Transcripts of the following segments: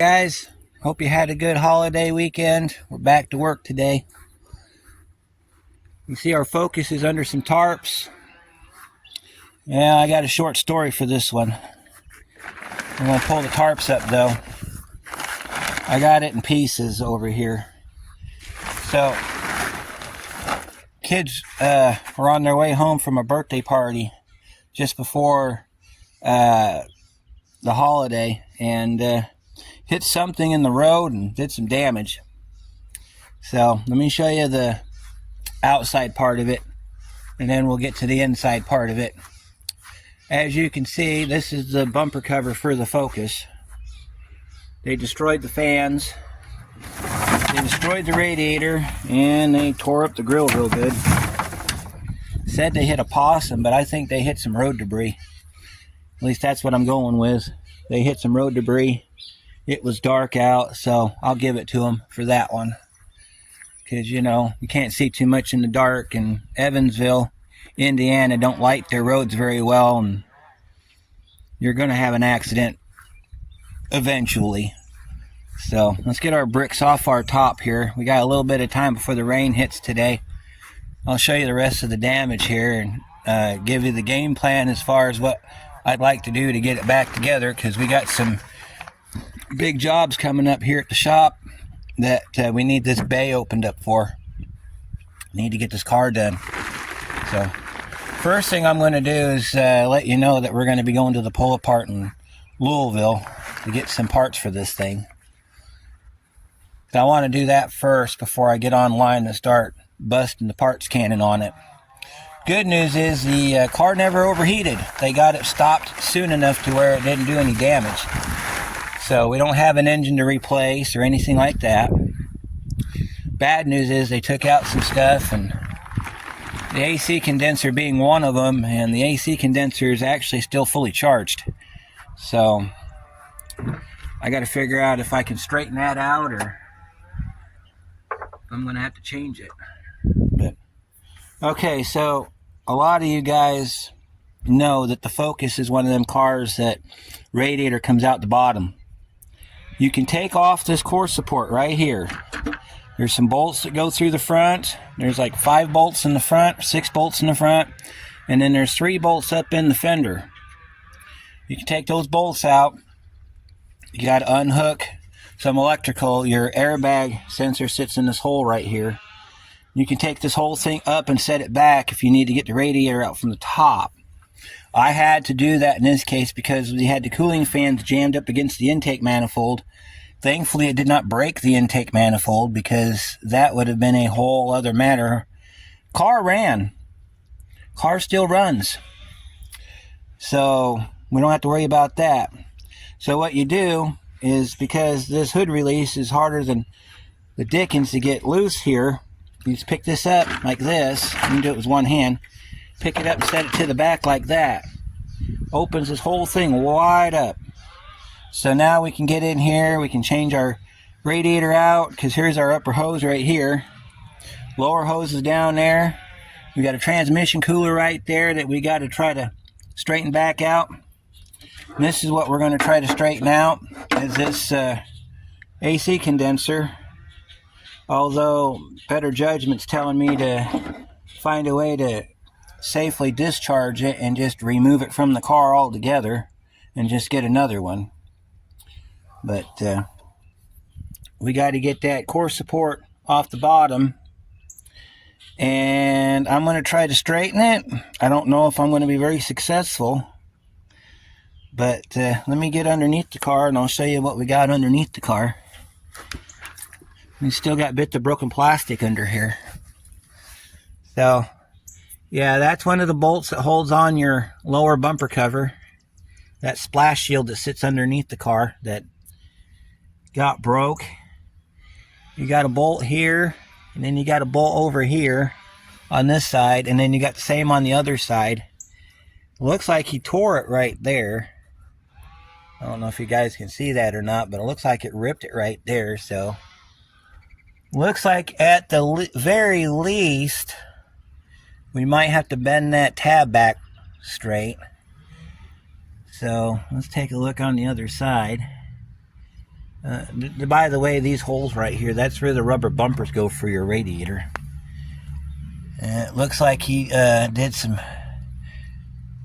Guys, hope you had a good holiday weekend. We're back to work today. You see our focus is under some tarps. Yeah, I got a short story for this one. I'm going to pull the tarps up though. I got it in pieces over here. So, kids were on their way home from a birthday party just before the holiday and hit something in the road and did some damage. So let me show you the outside part of it, and then we'll get to the inside part of it. As you can see, this is the bumper cover for the Focus. They destroyed the fans, they destroyed the radiator, and they tore up the grill real good. Said they hit a possum, but I think they hit some road debris. At least that's what I'm going with. They hit some road debris. It was dark out, so I'll give it to them for that one. Because, you know, you can't see too much in the dark, and Evansville, Indiana don't light their roads very well, and you're going to have an accident eventually. So let's get our bricks off our top here. We got a little bit of time before the rain hits today. I'll show you the rest of the damage here and give you the game plan as far as what I'd like to do to get it back together, because we got some big jobs coming up here at the shop that we need this bay opened up for. Need to get this car done. So first thing I'm going to do is let you know that we're going to be going to the pull apart in Louisville to get some parts for this thing. So I want to do that first before I get online and start busting the parts cannon on it. Good news is the car never overheated. They got it stopped soon enough to where it didn't do any damage. So we don't have an engine to replace or anything like that. Bad news is they took out some stuff, and the AC condenser being one of them, and the AC condenser is actually still fully charged. So I got to figure out if I can straighten that out or if I'm going to have to change it. But okay, so a lot of you guys know that the Focus is one of them cars that radiator comes out the bottom. You can take off this core support right here. There's some bolts that go through the front. There's like 5 bolts in the front, 6 bolts in the front, and then there's 3 bolts up in the fender. You can take those bolts out. You got to unhook some electrical. Your airbag sensor sits in this hole right here. You can take this whole thing up and set it back if you need to get the radiator out from the top. I had to do that in this case because we had the cooling fans jammed up against the intake manifold. Thankfully, it did not break the intake manifold, because that would have been a whole other matter. Car ran. Car still runs. So we don't have to worry about that. So what you do is, because this hood release is harder than the dickens to get loose here, you just pick this up like this. You can do it with one hand. Pick it up and set it to the back like that. Opens this whole thing wide up. So now we can get in here. We can change our radiator out, because here's our upper hose right here. Lower hose is down there. We got a transmission cooler right there that we got to try to straighten back out. And this is what we're going to try to straighten out, is this AC condenser. Although better judgment's telling me to find a way to safely discharge it and just remove it from the car altogether and just get another one. But we got to get that core support off the bottom, and I'm going to try to straighten it. I don't know if I'm going to be very successful, but let me get underneath the car and I'll show you what we got underneath the car. We still got bits of broken plastic under here. So yeah, that's one of the bolts that holds on your lower bumper cover. That splash shield that sits underneath the car that got broke. You got a bolt here, and then you got a bolt over here on this side, and then you got the same on the other side. Looks like he tore it right there. I don't know if you guys can see that or not, but it looks like it ripped it right there. So looks like at the very least we might have to bend that tab back straight. So let's take a look on the other side. By the way, these holes right here, that's where the rubber bumpers go for your radiator. It looks like he did some...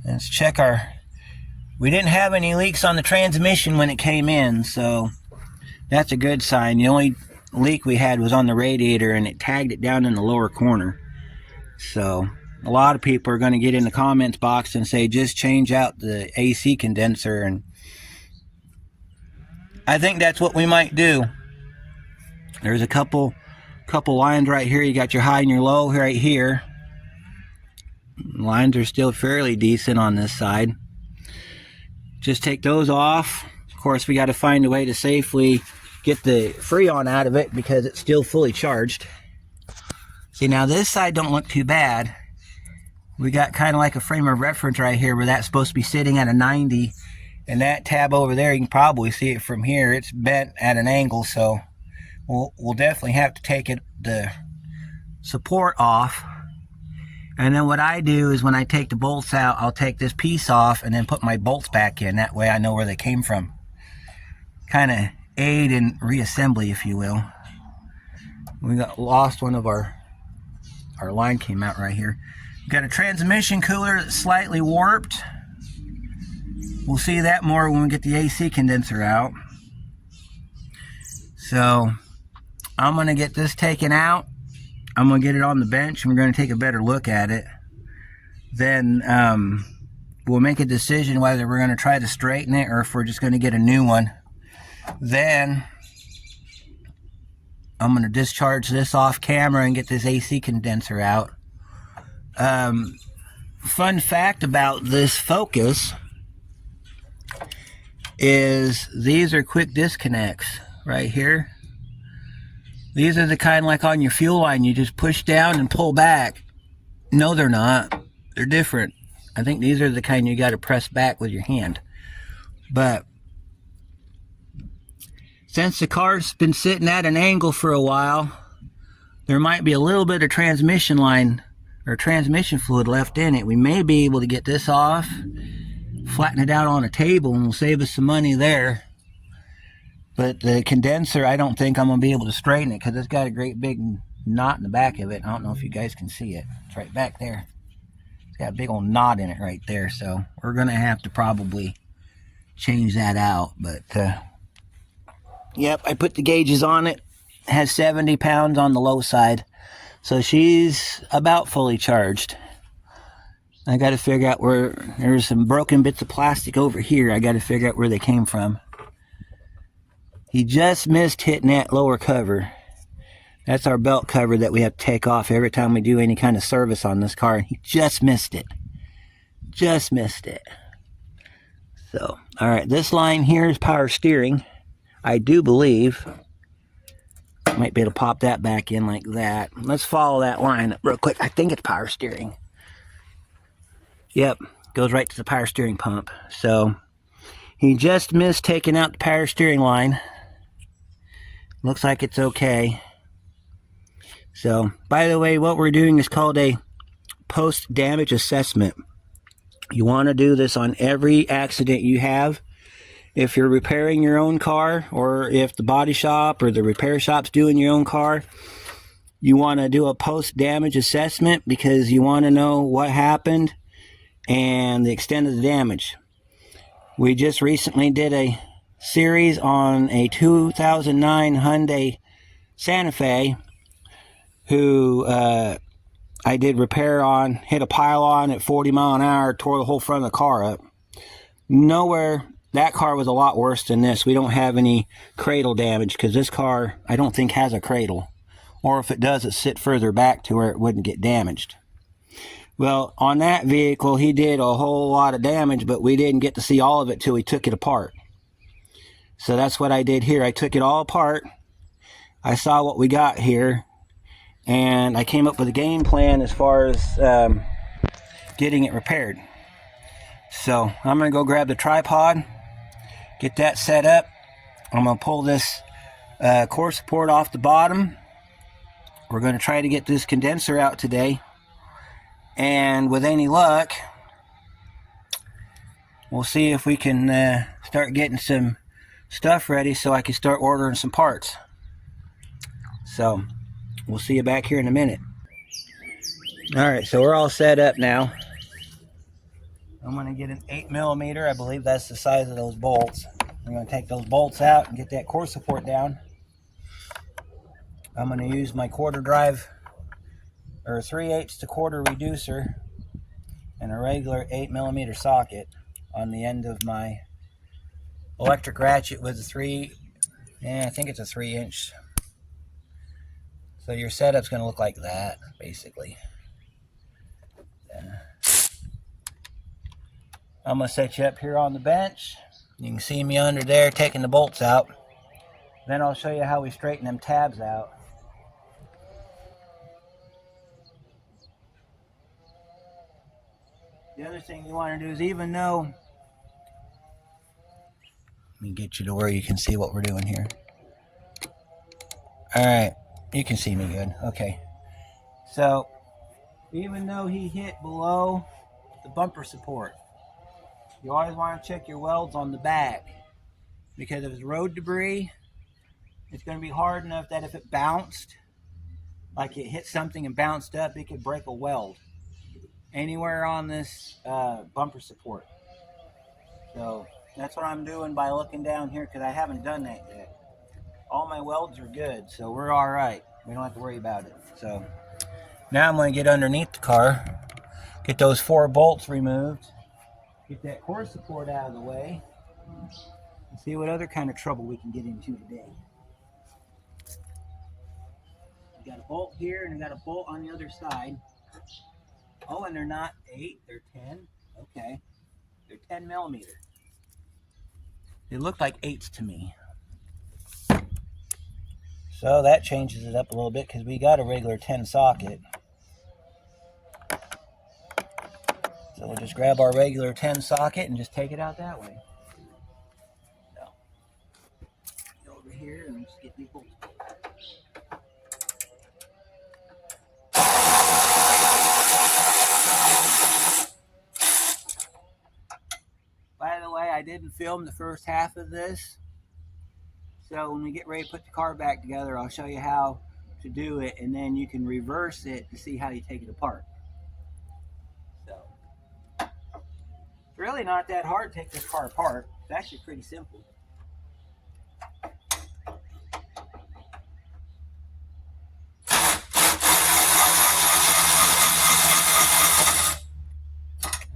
Let's check our... We didn't have any leaks on the transmission when it came in, so that's a good sign. The only leak we had was on the radiator, and it tagged it down in the lower corner. So a lot of people are going to get in the comments box and say, just change out the AC condenser, and I think that's what we might do. There's a couple lines right here. You got your high and your low right here. Lines are still fairly decent on this side. Just take those off. Of course, we got to find a way to safely get the Freon out of it because it's still fully charged. See, now this side don't look too bad. We got kind of like a frame of reference right here where that's supposed to be sitting at a 90. And that tab over there, you can probably see it from here. It's bent at an angle, so we'll definitely have to take the support off. And then what I do is when I take the bolts out, I'll take this piece off and then put my bolts back in. That way I know where they came from. Kind of aid in reassembly, if you will. We lost one of our line came out right here. We've got a transmission cooler that's slightly warped. We'll see that more when we get the AC condenser out. So I'm going to get this taken out. I'm going to get it on the bench, and we're going to take a better look at it. Then we'll make a decision whether we're going to try to straighten it or if we're just going to get a new one. Then I'm going to discharge this off camera and get this AC condenser out. Fun fact about this Focus is these are quick disconnects right here. These are the kind like on your fuel line, you just push down and pull back. No, they're not. They're different. I think these are the kind you got to press back with your hand. But since the car's been sitting at an angle for a while, there might be a little bit of transmission line or transmission fluid left in it. We may be able to get this off, flatten it out on a table, and we'll save us some money there. But the condenser, I don't think I'm going to be able to straighten it because it's got a great big knot in the back of it. I don't know if you guys can see it. It's right back there. It's got a big old knot in it right there. So we're going to have to probably change that out. But, yep, I put the gauges on it. It has 70 pounds on the low side. So she's about fully charged. I got to figure out where, there's some broken bits of plastic over here. I got to figure out where they came from. He just missed hitting that lower cover. That's our belt cover that we have to take off every time we do any kind of service on this car. He just missed it. Just missed it. So, all right, this line here is power steering. I do believe. Might be able to pop that back in like that. Let's follow that line up real quick. I think it's power steering. Yep, goes right to the power steering pump. So, he just missed taking out the power steering line. Looks like it's okay. So, by the way, what we're doing is called a post-damage assessment. You want to do this on every accident you have. If you're repairing your own car, or if the body shop or the repair shop's doing your own car, you want to do a post-damage assessment because you want to know what happened and the extent of the damage. We just recently did a series on a 2009 Hyundai Santa Fe who I did repair on, hit a pile-on at 40 mile an hour, tore the whole front of the car up. Nowhere, that car was a lot worse than this. We don't have any cradle damage because this car I don't think has a cradle, or if it does, it's sit further back to where it wouldn't get damaged. Well, on that vehicle, he did a whole lot of damage, but we didn't get to see all of it till he took it apart. So that's what I did here. I took it all apart. I saw what we got here, and I came up with a game plan as far as getting it repaired. So I'm going to go grab the tripod, get that set up. I'm going to pull this core support off the bottom. We're going to try to get this condenser out today. And with any luck, we'll see if we can start getting some stuff ready so I can start ordering some parts. So we'll see you back here in a minute. All right, so we're all set up now. I'm going to get an 8mm. I believe that's the size of those bolts. I'm going to take those bolts out and get that core support down. I'm going to use my quarter drive, or 3/8 to quarter reducer, and a regular 8mm socket on the end of my electric ratchet with a I think it's a 3-inch. So your setup's going to look like that, basically. I'm going to set you up here on the bench. You can see me under there taking the bolts out. Then I'll show you how we straighten them tabs out. The other thing you want to do is, even though... Let me get you to where you can see what we're doing here. Alright, you can see me good. Okay. So, even though he hit below the bumper support, you always want to check your welds on the back. Because if it's road debris, it's going to be hard enough that if it bounced, like it hit something and bounced up, it could break a weld anywhere on this bumper support. So that's what I'm doing by looking down here, because I haven't done that yet. All my welds are good, so we're all right. We don't have to worry about it. So now I'm going to get underneath the car, get those 4 bolts removed, get that core support out of the way, and see what other kind of trouble we can get into today. We got a bolt here and we got a bolt on the other side. Oh, and they're not 8, they're 10. Okay, they're 10mm. They look like 8s to me. So that changes it up a little bit, because we got a regular 10 socket. So we'll just grab our regular 10 socket and just take it out that way. So, go over here and just get these bolts. By the way, I didn't film the first half of this. So when we get ready to put the car back together, I'll show you how to do it, and then you can reverse it to see how you take it apart. So it's really not that hard to take this car apart. It's actually pretty simple.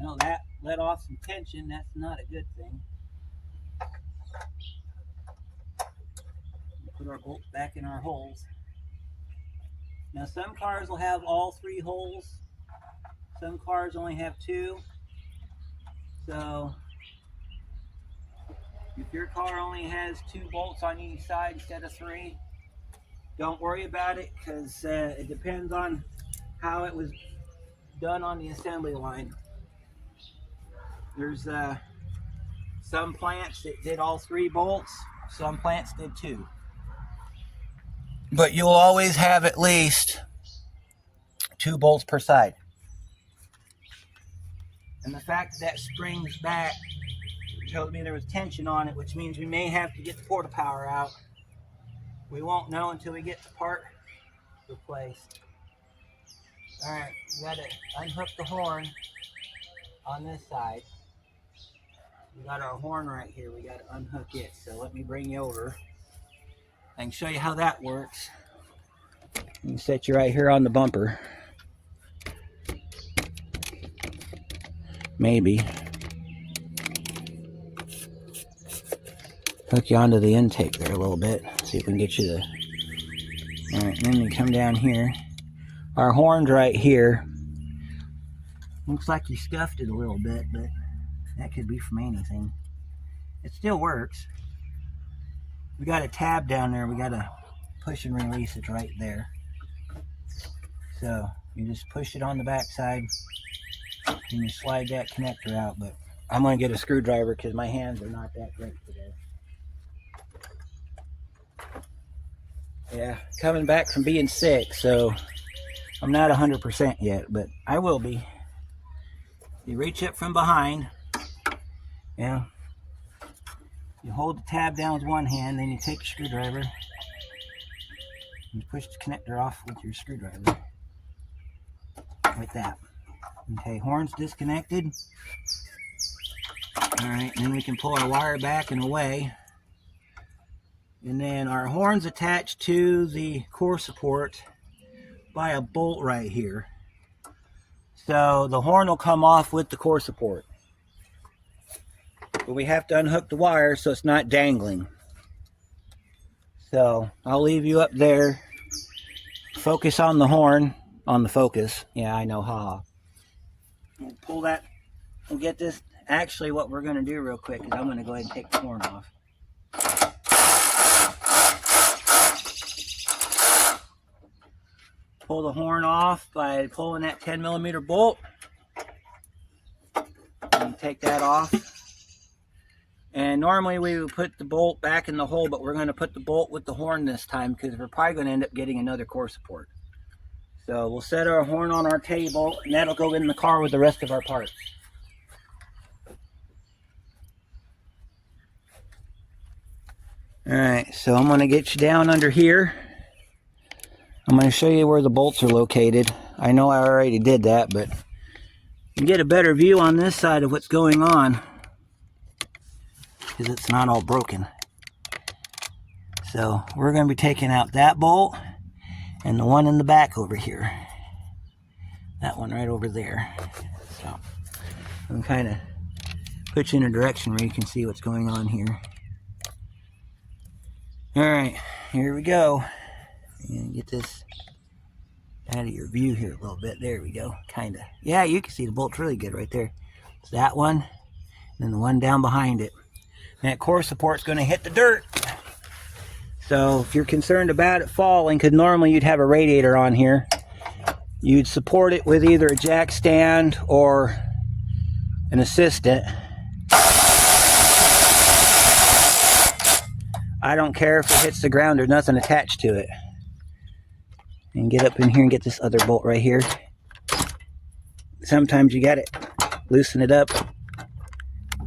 Well, that let off some tension. That's not a good thing. Put our bolts back in our holes. Now some cars will have all 3 holes. Some cars only have 2. So if your car only has 2 bolts on each side instead of 3, don't worry about it, because it depends on how it was done on the assembly line. There's some plants that did all 3 bolts, some plants did 2. But you'll always have at least 2 bolts per side. And the fact that springs back tells me there was tension on it, which means we may have to get the porta power out. We won't know until we get the part replaced. Alright, we gotta unhook the horn on this side. We got our horn right here, we gotta unhook it. So let me bring you over. I can show you how that works. You can set you right here on the bumper. Maybe. Hook you onto the intake there a little bit. See if we can get you to... Alright, then you come down here. Our horn's right here. Looks like you scuffed it a little bit, but that could be from anything. It still works. We got a tab down there. We got to push and release it right there. So you just push it on the back side and you slide that connector out. But I'm going to get a screwdriver because my hands are not that great today. Yeah, coming back from being sick, so I'm not 100% yet, but I will be. You reach it from behind. Yeah. You hold the tab down with one hand, then you take your screwdriver and push the connector off with your screwdriver. Like that. Okay, horn's disconnected. Alright, then we can pull our wire back and away. And then our horn's attached to the core support by a bolt right here. So the horn will come off with the core support. But we have to unhook the wire so it's not dangling. So I'll leave you up there. Focus on the horn, on the focus. Yeah, I know, haha. We'll pull that, we'll get this. Actually, what we're going to do real quick is I'm going to go ahead and take the horn off. Pull the horn off by pulling that 10mm bolt. And take that off. And normally we would put the bolt back in the hole, but we're going to put the bolt with the horn this time because we're probably going to end up getting another core support. So we'll set our horn on our table, and that'll go in the car with the rest of our parts. Alright, so I'm going to get you down under here. I'm going to show you where the bolts are located. I know I already did that, but you can get a better view on this side of what's going on because it's not all broken. So we're going to be taking out that bolt and the one in the back over here. That one right over there. So I'm kind of put you in a direction where you can see what's going on here. Alright, here we go. And get this out of your view here a little bit. There we go, kinda. Yeah, you can see the bolt's really good right there. It's that one, and then the one down behind it. And that core support's gonna hit the dirt. So if you're concerned about it falling, because normally you'd have a radiator on here, you'd support it with either a jack stand or an assistant. I don't care if it hits the ground, there's nothing attached to it. And get up in here and get this other bolt right here. Sometimes you gotta loosen it up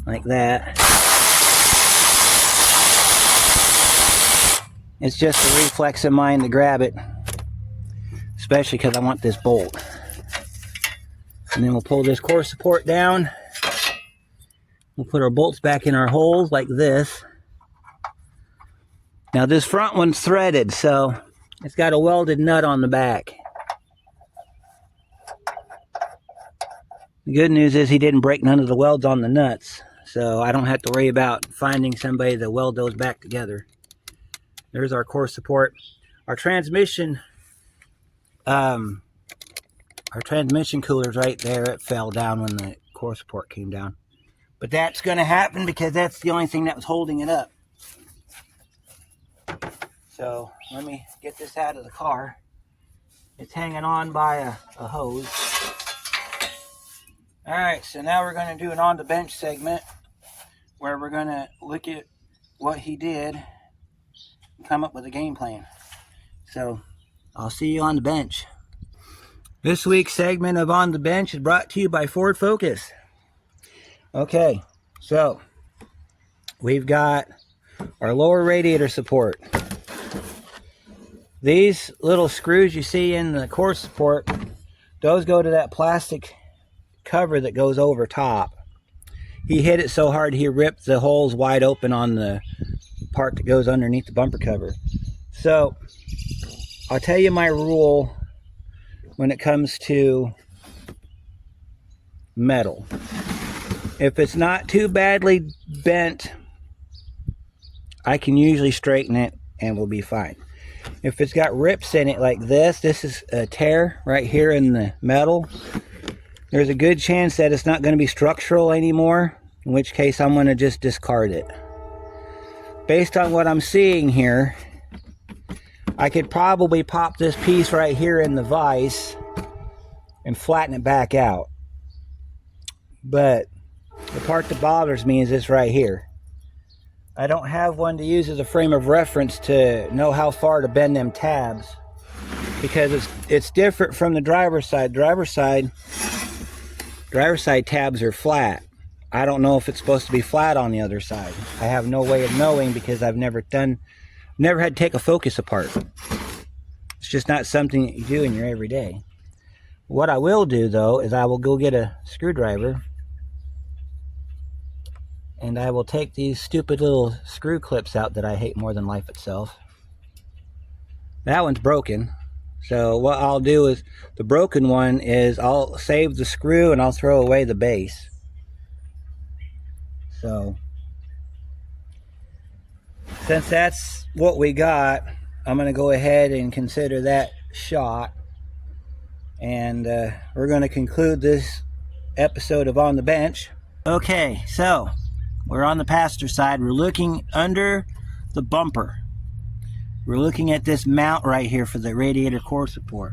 like that. It's just a reflex of mine to grab it, especially because I want this bolt. And then we'll pull this core support down. We'll put our bolts back in our holes like this. Now this front one's threaded, so it's got a welded nut on the back. The good news is he didn't break none of the welds on the nuts, so I don't have to worry about finding somebody to weld those back together. There's our core support. Our transmission cooler's right there. It fell down when the core support came down. But that's going to happen because that's the only thing that was holding it up. So let me get this out of the car. It's hanging on by a hose. Alright, so now we're going to do an on the bench segment where we're going to look at what he did and come up with a game plan. So I'll see you on the bench. This week's segment of On the Bench is brought to you by Ford Focus. Okay, so we've got our lower radiator support. These little screws you see in the core support, those go to that plastic cover that goes over top. He hit it so hard he ripped the holes wide open on the part that goes underneath the bumper cover. So I'll tell you my rule when it comes to metal. If it's not too badly bent, I can usually straighten it and we'll be fine. If it's got rips in it like this is a tear right here in the metal. There's a good chance that it's not going to be structural anymore, in which case I'm going to just discard it. Based on what I'm seeing here, I could probably pop this piece right here in the vise and flatten it back out. But the part that bothers me is this right here. I don't have one to use as a frame of reference to know how far to bend them tabs, because it's different from the driver's side. Driver's side tabs are flat. I don't know if it's supposed to be flat on the other side. I have no way of knowing because I've never had to take a focus apart. It's just not something that you do in your everyday. What I will do though is I will go get a screwdriver and I will take these stupid little screw clips out that I hate more than life itself. That one's broken. So what I'll do is, the broken one is I'll save the screw and I'll throw away the base. So since that's what we got, I'm going to go ahead and consider that shot. And we're going to conclude this episode of On the Bench. Okay, so we're on the passenger side. We're looking under the bumper. We're looking at this mount right here for the radiator core support.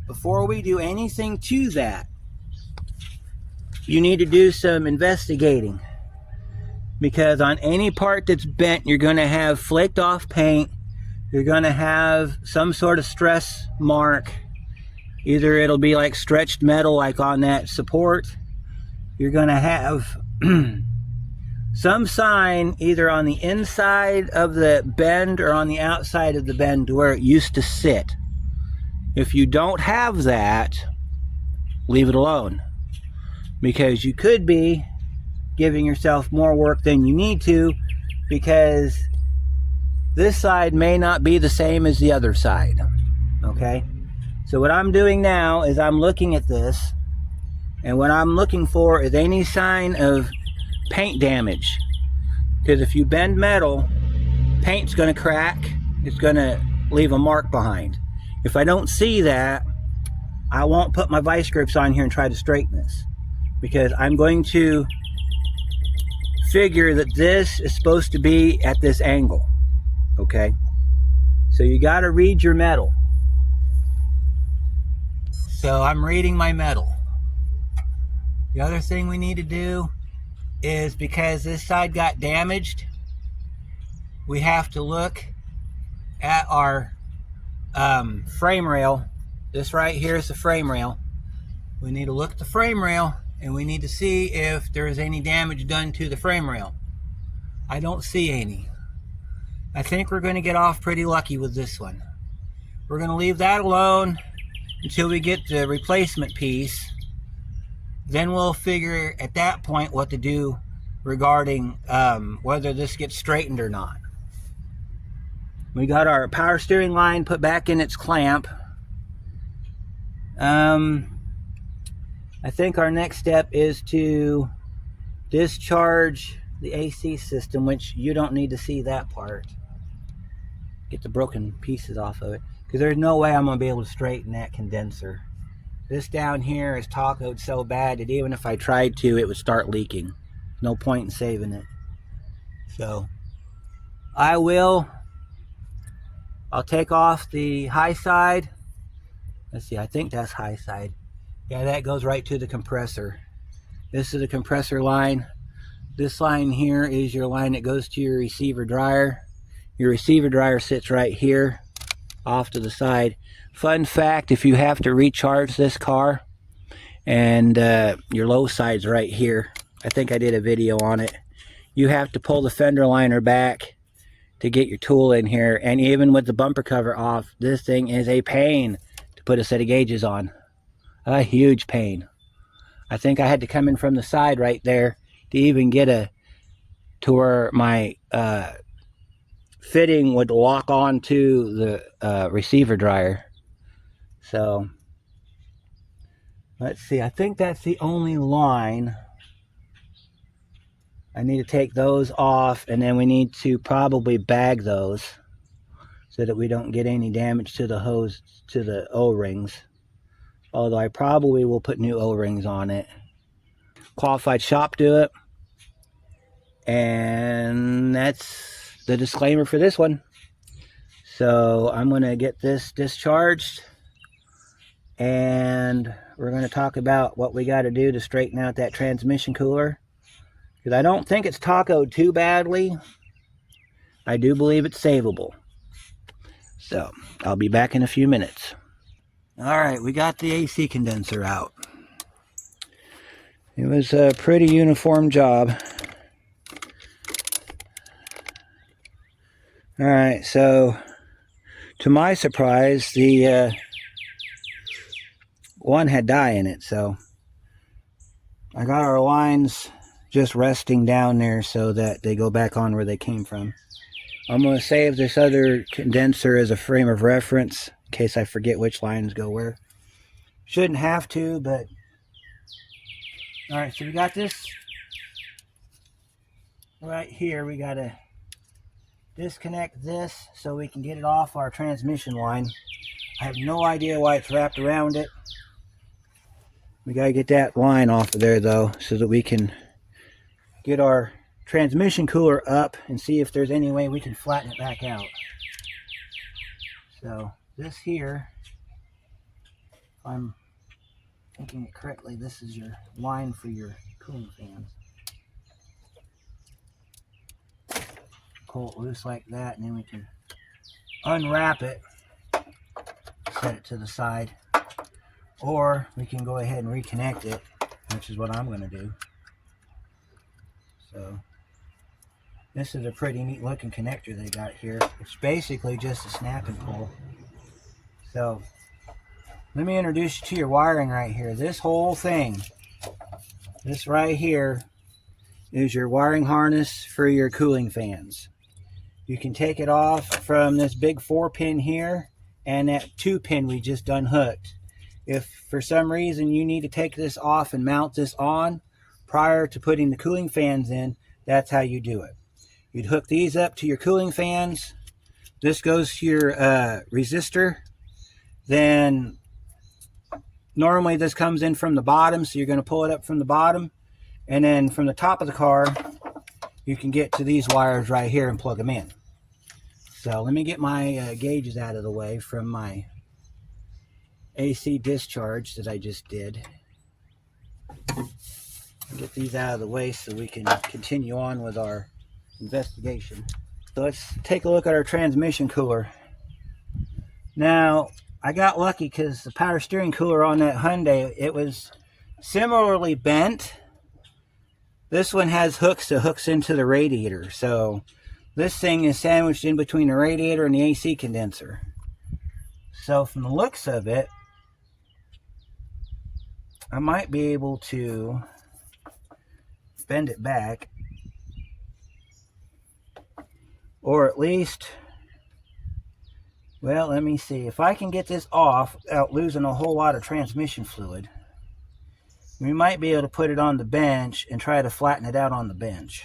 Before we do anything to that, you need to do some investigating, because on any part that's bent, you're going to have flaked off paint. You're going to have some sort of stress mark. Either it'll be like stretched metal like on that support. You're going to have some sign either on the inside of the bend or on the outside of the bend to where it used to sit. If you don't have that, leave it alone, because you could be giving yourself more work than you need to, because this side may not be the same as the other side. Okay, so what I'm doing now is I'm looking at this, and what I'm looking for is any sign of paint damage, because if you bend metal, paint's going to crack. It's going to leave a mark behind. If I don't see that, I won't put my vice grips on here and try to straighten this, because I'm going to figure that this is supposed to be at this angle. Okay, so you got to read your metal. So I'm reading my metal. The other thing we need to do is, because this side got damaged, we have to look at our frame rail. This right here is the frame rail. We need to look at the frame rail, and we need to see if there's any damage done to the frame rail. I don't see any. I think we're going to get off pretty lucky with this one. We're going to leave that alone until we get the replacement piece. Then we'll figure at that point what to do regarding whether this gets straightened or not. We got our power steering line put back in its clamp. I think our next step is to discharge the AC system, which you don't need to see that part. Get the broken pieces off of it, because there's no way I'm going to be able to straighten that condenser. This down here is tacoed so bad that even if I tried to, it would start leaking. No point in saving it. So I'll take off the high side. Let's see, I think that's high side. Yeah, that goes right to the compressor. This is the compressor line. This line here is your line that goes to your receiver dryer. Your receiver dryer sits right here off to the side. Fun fact, if you have to recharge this car, and your low side's right here, I think I did a video on it, you have to pull the fender liner back to get your tool in here. And even with the bumper cover off, this thing is a pain to put a set of gauges on. A huge pain. I think I had to come in from the side right there to even get to where my fitting would lock on to the receiver dryer. So let's see, I think that's the only line. I need to take those off, and then we need to probably bag those so that we don't get any damage to the hose, to the O-rings. Although I probably will put new O-rings on it. Qualified shop do it. And that's the disclaimer for this one. So I'm going to get this discharged, and we're going to talk about what we got to do to straighten out that transmission cooler, because I don't think it's tacoed too badly. I do believe it's savable. So I'll be back in a few minutes. All right, we got the AC condenser out. It was a pretty uniform job. Alright, so to my surprise, the one had dye in it, so I got our lines just resting down there so that they go back on where they came from. I'm going to save this other condenser as a frame of reference in case I forget which lines go where. Shouldn't have to, but... Alright, so we got this right here. We got to disconnect this so we can get it off our transmission line. I have no idea why it's wrapped around it. We got to get that line off of there though so that we can get our transmission cooler up and see if there's any way we can flatten it back out. So this here, if I'm thinking it correctly, this is your line for your cooling fans. Pull it loose like that, and then we can unwrap it, set it to the side, or we can go ahead and reconnect it, which is what I'm going to do. So this is a pretty neat looking connector they got here. It's basically just a snap and pull. So let me introduce you to your wiring right here. This whole thing, this right here, is your wiring harness for your cooling fans. You can take it off from this big 4-pin here and that 2-pin we just unhooked. If for some reason you need to take this off and mount this on prior to putting the cooling fans in, that's how you do it. You'd hook these up to your cooling fans. This goes to your resistor. Then normally this comes in from the bottom, so you're going to pull it up from the bottom. And then from the top of the car, you can get to these wires right here and plug them in. So let me get my gauges out of the way from my AC discharge that I just did. Get these out of the way so we can continue on with our investigation. So let's take a look at our transmission cooler. Now, I got lucky because the power steering cooler on that Hyundai, it was similarly bent. This one has hooks that hooks into the radiator. So this thing is sandwiched in between the radiator and the AC condenser. So from the looks of it, I might be able to bend it back, or at least, well, let me see if I can get this off without losing a whole lot of transmission fluid. We might be able to put it on the bench and try to flatten it out on the bench.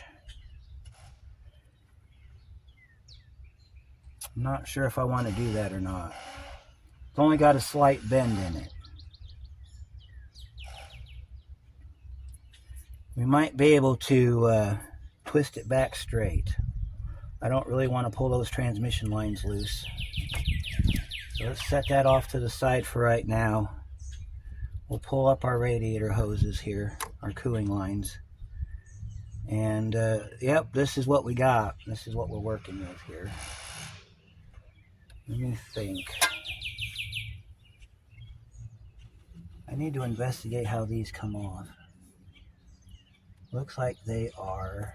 I'm not sure if I want to do that or not. It's only got a slight bend in it. We might be able to twist it back straight. I don't really want to pull those transmission lines loose. So let's set that off to the side for right now. We'll pull up our radiator hoses here, our cooling lines. And yep, this is what we got. This is what we're working with here. Let me think. I need to investigate how these come off. Looks like they are...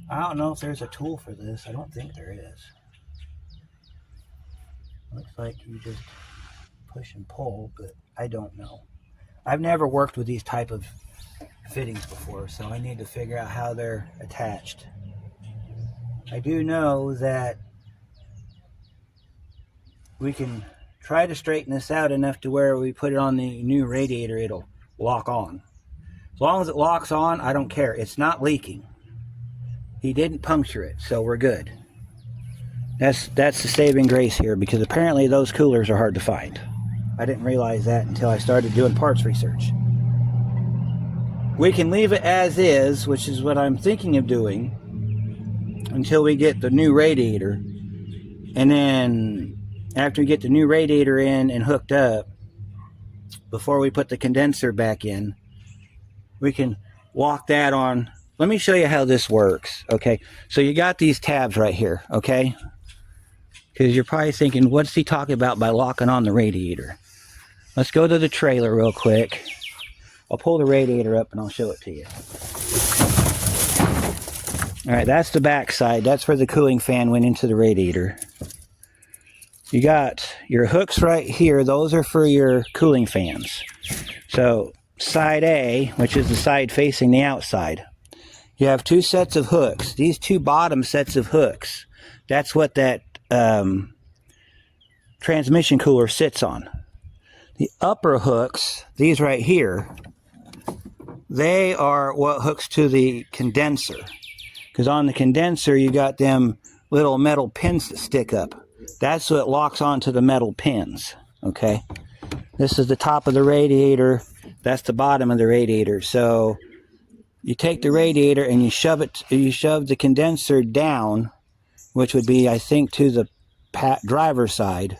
I don't know if there's a tool for this. I don't think there is. Looks like you just push and pull, but I don't know. I've never worked with these type of fittings before, so I need to figure out how they're attached. I do know that we can try to straighten this out enough to where we put it on the new radiator, it'll lock on. As long as it locks on, I don't care. It's not leaking. He didn't puncture it, so we're good. That's the saving grace here, because apparently those coolers are hard to find. I didn't realize that until I started doing parts research. We can leave it as is, which is what I'm thinking of doing, until we get the new radiator. And then after we get the new radiator in and hooked up, before we put the condenser back in, we can walk that on. Let me show you how this works, okay? So you got these tabs right here, okay? Because you're probably thinking, what's he talking about by locking on the radiator? Let's go to the trailer real quick. I'll pull the radiator up and I'll show it to you. Alright, that's the back side. That's where the cooling fan went into the radiator. You got your hooks right here. Those are for your cooling fans. So, side A, which is the side facing the outside, you have two sets of hooks. These two bottom sets of hooks, that's what that transmission cooler sits on. The upper hooks, these right here, they are what hooks to the condenser. Because on the condenser, you got them little metal pins that stick up. That's what locks onto the metal pins, okay? This is the top of the radiator. That's the bottom of the radiator. So you take the radiator and you shove the condenser down, which would be, I think, to the driver's side.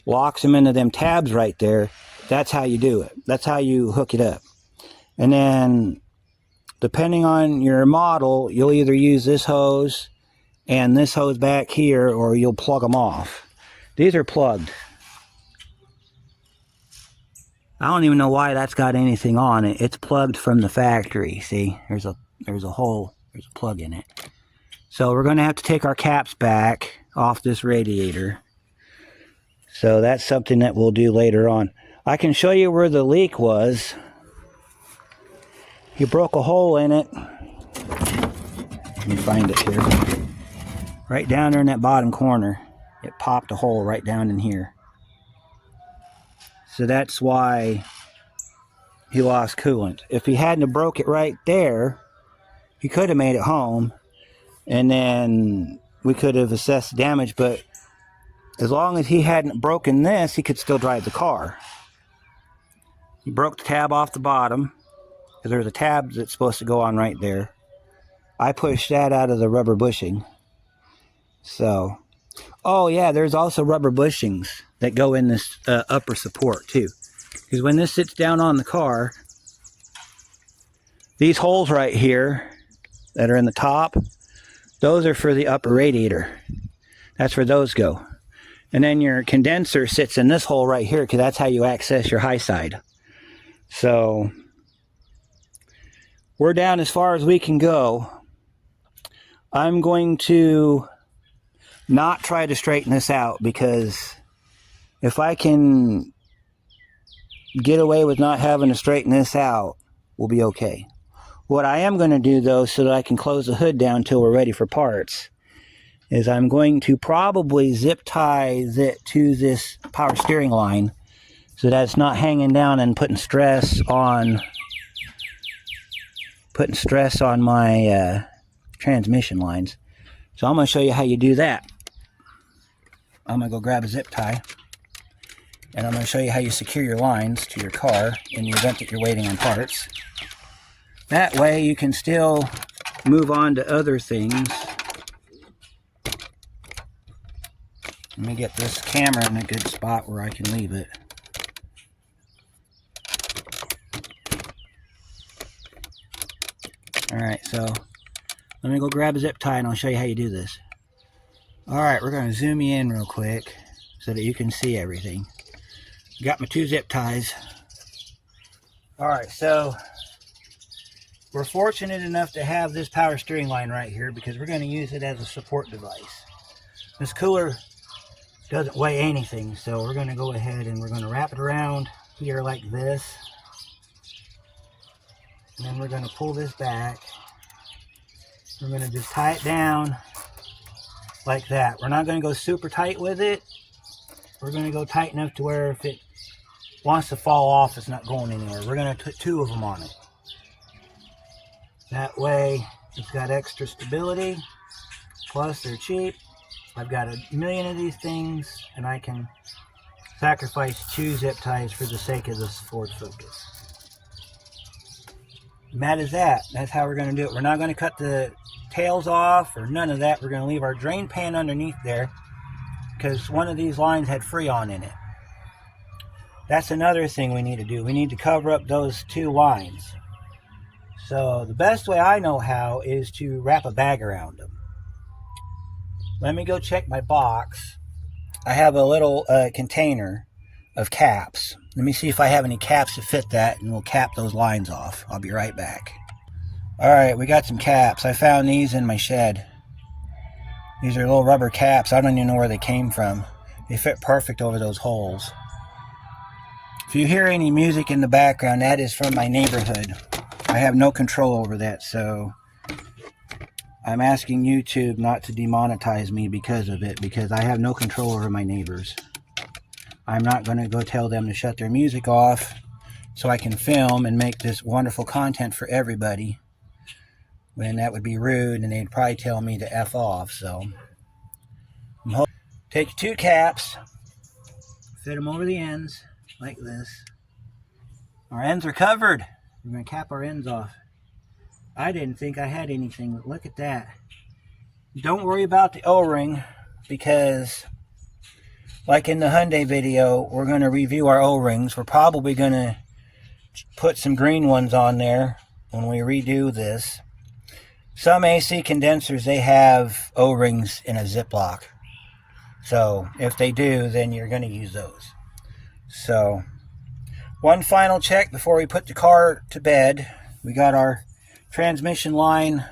Locks them into them tabs right there. That's how you do it. That's how you hook it up. And then, depending on your model, you'll either use this hose and this hose back here, or you'll plug them off. These are plugged. I don't even know why that's got anything on it. It's plugged from the factory. See, there's a hole, there's a plug in it. So we're going to have to take our caps back off this radiator. So that's something that we'll do later on. I can show you where the leak was. You broke a hole in it. Let me find it here. Right down there in that bottom corner. It popped a hole right down in here. So that's why he lost coolant. If he hadn't have broke it right there, he could have made it home. And then we could have assessed the damage, but as long as he hadn't broken this, he could still drive the car. He broke the tab off the bottom, because there's a tab that's supposed to go on right there. I pushed that out of the rubber bushing. So, oh yeah, there's also rubber bushings that go in this upper support too. Because when this sits down on the car, these holes right here that are in the top, those are for the upper radiator. That's where those go. And then your condenser sits in this hole right here, because that's how you access your high side. So we're down as far as we can go. I'm going to not try to straighten this out, because if I can get away with not having to straighten this out, we'll be okay. What I am going to do, though, so that I can close the hood down until we're ready for parts, is I'm going to probably zip tie it to this power steering line so that it's not hanging down and putting stress on my transmission lines. So I'm going to show you how you do that. I'm going to go grab a zip tie, and I'm going to show you how you secure your lines to your car in the event that you're waiting on parts. That way you can still move on to other things. Let me get this camera in a good spot where I can leave it. Alright, so let me go grab a zip tie and I'll show you how you do this. Alright, we're going to zoom you in real quick so that you can see everything. Got my two zip ties. Alright, so we're fortunate enough to have this power steering line right here, because we're going to use it as a support device. This cooler doesn't weigh anything, so we're going to go ahead and we're going to wrap it around here like this. And then we're going to pull this back. We're going to just tie it down like that. We're not going to go super tight with it. We're going to go tight enough to where if it wants to fall off, it's not going anywhere. We're going to put two of them on it. That way, it's got extra stability. Plus, they're cheap. I've got a million of these things, and I can sacrifice two zip ties for the sake of this Ford Focus. And that is that. That's how we're going to do it. We're not going to cut the tails off or none of that. We're going to leave our drain pan underneath there, because one of these lines had Freon in it. That's another thing we need to do. We need to cover up those two lines. So the best way I know how is to wrap a bag around them. Let me go check my box. I have a little container of caps. Let me see if I have any caps to fit that, and we'll cap those lines off. I'll be right back. Alright, we got some caps. I found these in my shed. These are little rubber caps. I don't even know where they came from. They fit perfect over those holes. If you hear any music in the background, that is from my neighborhood. I have no control over that, so I'm asking YouTube not to demonetize me because of it, because I have no control over my neighbors. I'm not going to go tell them to shut their music off so I can film and make this wonderful content for everybody, when that would be rude and they'd probably tell me to F off. So take 2 caps, fit them over the ends like this. Our ends are covered. We're going to cap our ends off. I didn't think I had anything, but look at that. Don't worry about the O-ring, because like in the Hyundai video, we're going to review our O-rings. We're probably going to put some green ones on there when we redo this. Some AC condensers, they have O-rings in a Ziploc. So if they do, then you're going to use those. So one final check before we put the car to bed. We got our transmission line.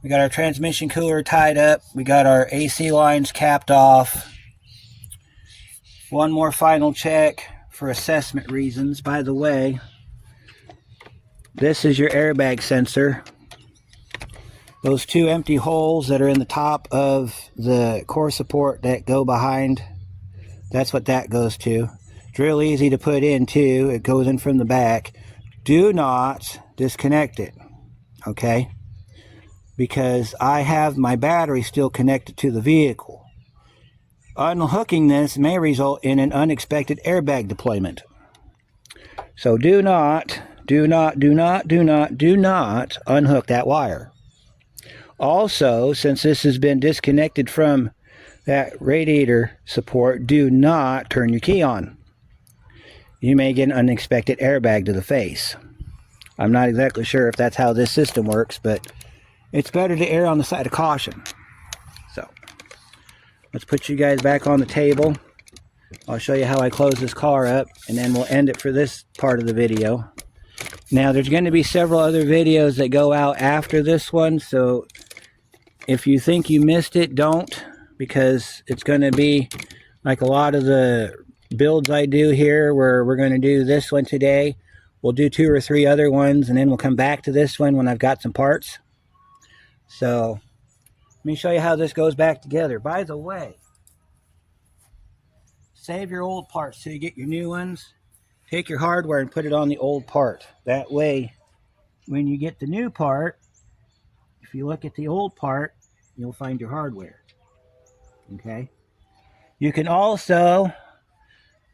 We got our transmission cooler tied up. We got our AC lines capped off. One more final check for assessment reasons. By the way, this is your airbag sensor. Those 2 empty holes that are in the top of the core support that go behind, that's what that goes to. It's real easy to put in too. It goes in from the back. Do not disconnect it, okay? Because I have my battery still connected to the vehicle. Unhooking this may result in an unexpected airbag deployment. So do not unhook that wire. Also, since this has been disconnected from that radiator support, do not turn your key on. You may get an unexpected airbag to the face. I'm not exactly sure if that's how this system works, but it's better to err on the side of caution. So, let's put you guys back on the table. I'll show you how I close this car up, and then we'll end it for this part of the video. Now, there's going to be several other videos that go out after this one, so if you think you missed it, don't, because it's going to be like a lot of the builds I do here, where we're going to do this one today. We'll do 2 or 3 other ones, and then we'll come back to this one when I've got some parts. So, let me show you how this goes back together. By the way, save your old parts till you get your new ones. Take your hardware and put it on the old part. That way, when you get the new part, if you look at the old part, you'll find your hardware. Okay? You can also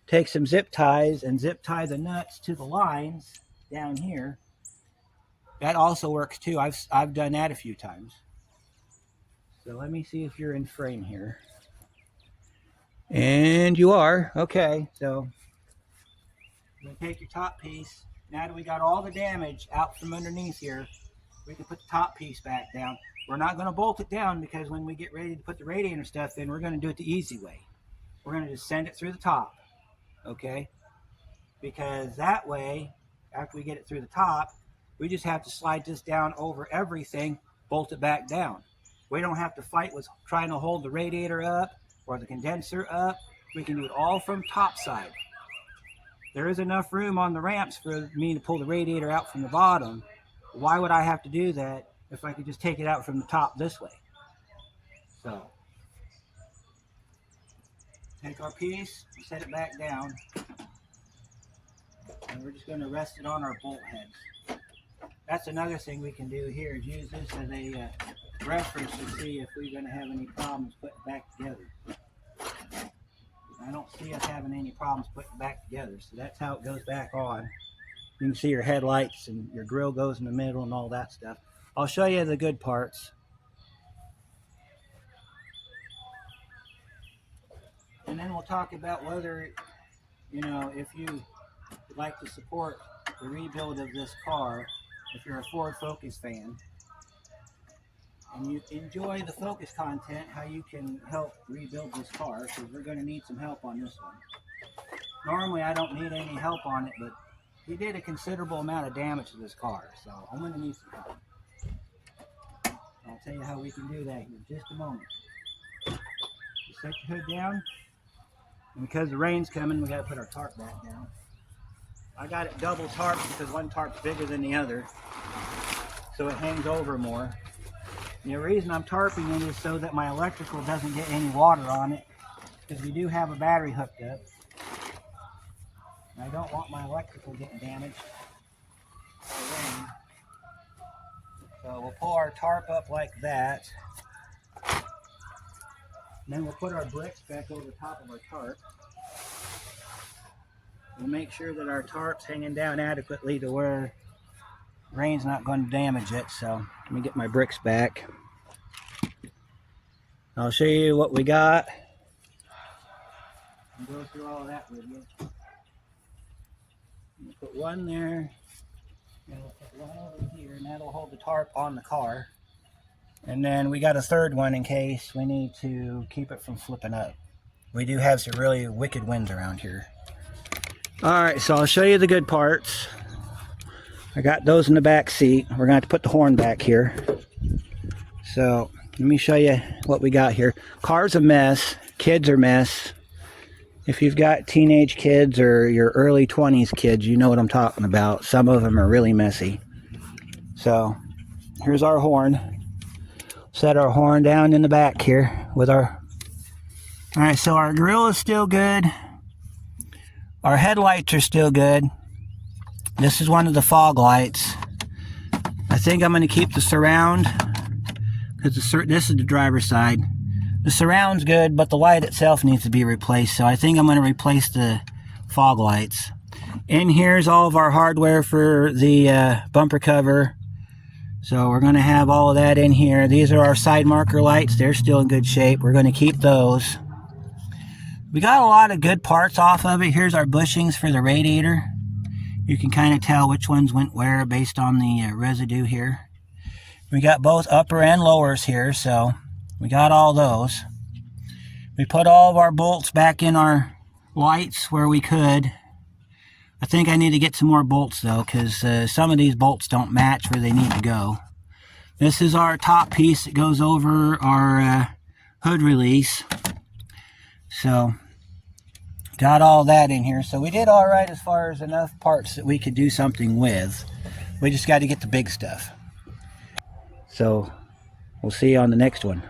take some zip ties and zip tie the nuts to the lines down here. That also works too. I've done that a few times. So let me see if you're in frame here. And you are. Okay, so you're going to take your top piece. Now that we got all the damage out from underneath here, we can put the top piece back down. We're not going to bolt it down, because when we get ready to put the radiator stuff in, we're going to do it the easy way. We're going to just send it through the top, okay? Because that way, after we get it through the top, we just have to slide this down over everything, bolt it back down. We don't have to fight with trying to hold the radiator up or the condenser up. We can do it all from top side. There is enough room on the ramps for me to pull the radiator out from the bottom. Why would I have to do that if I could just take it out from the top this way? So, take our piece, set it back down, and we're just going to rest it on our bolt heads. That's another thing we can do here, is use this as a reference to see if we're going to have any problems putting it back together. I don't see us having any problems putting it back together, so that's how it goes back on. You can see your headlights and your grill goes in the middle and all that stuff. I'll show you the good parts. And then we'll talk about whether, you know, if you would like to support the rebuild of this car, if you're a Ford Focus fan, and you enjoy the Focus content, how you can help rebuild this car, because we're going to need some help on this one. Normally I don't need any help on it, but he did a considerable amount of damage to this car, so I'm going to need some help. I'll tell you how we can do that here in just a moment. You set your hood down, and because the rain's coming, we got to put our tarp back down. I got it double tarped because one tarp's bigger than the other, so it hangs over more. And the reason I'm tarping it is so that my electrical doesn't get any water on it, because we do have a battery hooked up. And I don't want my electrical getting damaged by rain. So we'll pull our tarp up like that. And then we'll put our bricks back over the top of our tarp. We'll make sure that our tarp's hanging down adequately to where rain's not going to damage it. So let me get my bricks back. I'll show you what we got and go through all of that with you. We'll put one there, and we'll put one over here, and that'll hold the tarp on the car. And then we got a third one in case we need to keep it from flipping up. We do have some really wicked winds around here. Alright, so I'll show you the good parts. I got those in the back seat. We're going to have to put the horn back here. So let me show you what we got here. Car's a mess. Kids are a mess. If you've got teenage kids or your early 20s kids, you know what I'm talking about. Some of them are really messy. So here's our horn. Set our horn down in the back here with our... Alright, so our grill is still good. Our headlights are still good. This is one of the fog lights. I think I'm going to keep the surround, because this is the driver's side. The surround's good, but the light itself needs to be replaced, so I think I'm going to replace the fog lights. In here's all of our hardware for the bumper cover. So we're going to have all of that in here. These are our side marker lights. They're still in good shape. We're going to keep those. We got a lot of good parts off of it. Here's our bushings for the radiator. You can kind of tell which ones went where based on the residue here. We got both upper and lowers here, so we got all those. We put all of our bolts back in our lights where we could. I think I need to get some more bolts though, because some of these bolts don't match where they need to go. This is our top piece that goes over our hood release. So got all that in here. So we did all right as far as enough parts that we could do something with. We just got to get the big stuff. So we'll see you on the next one.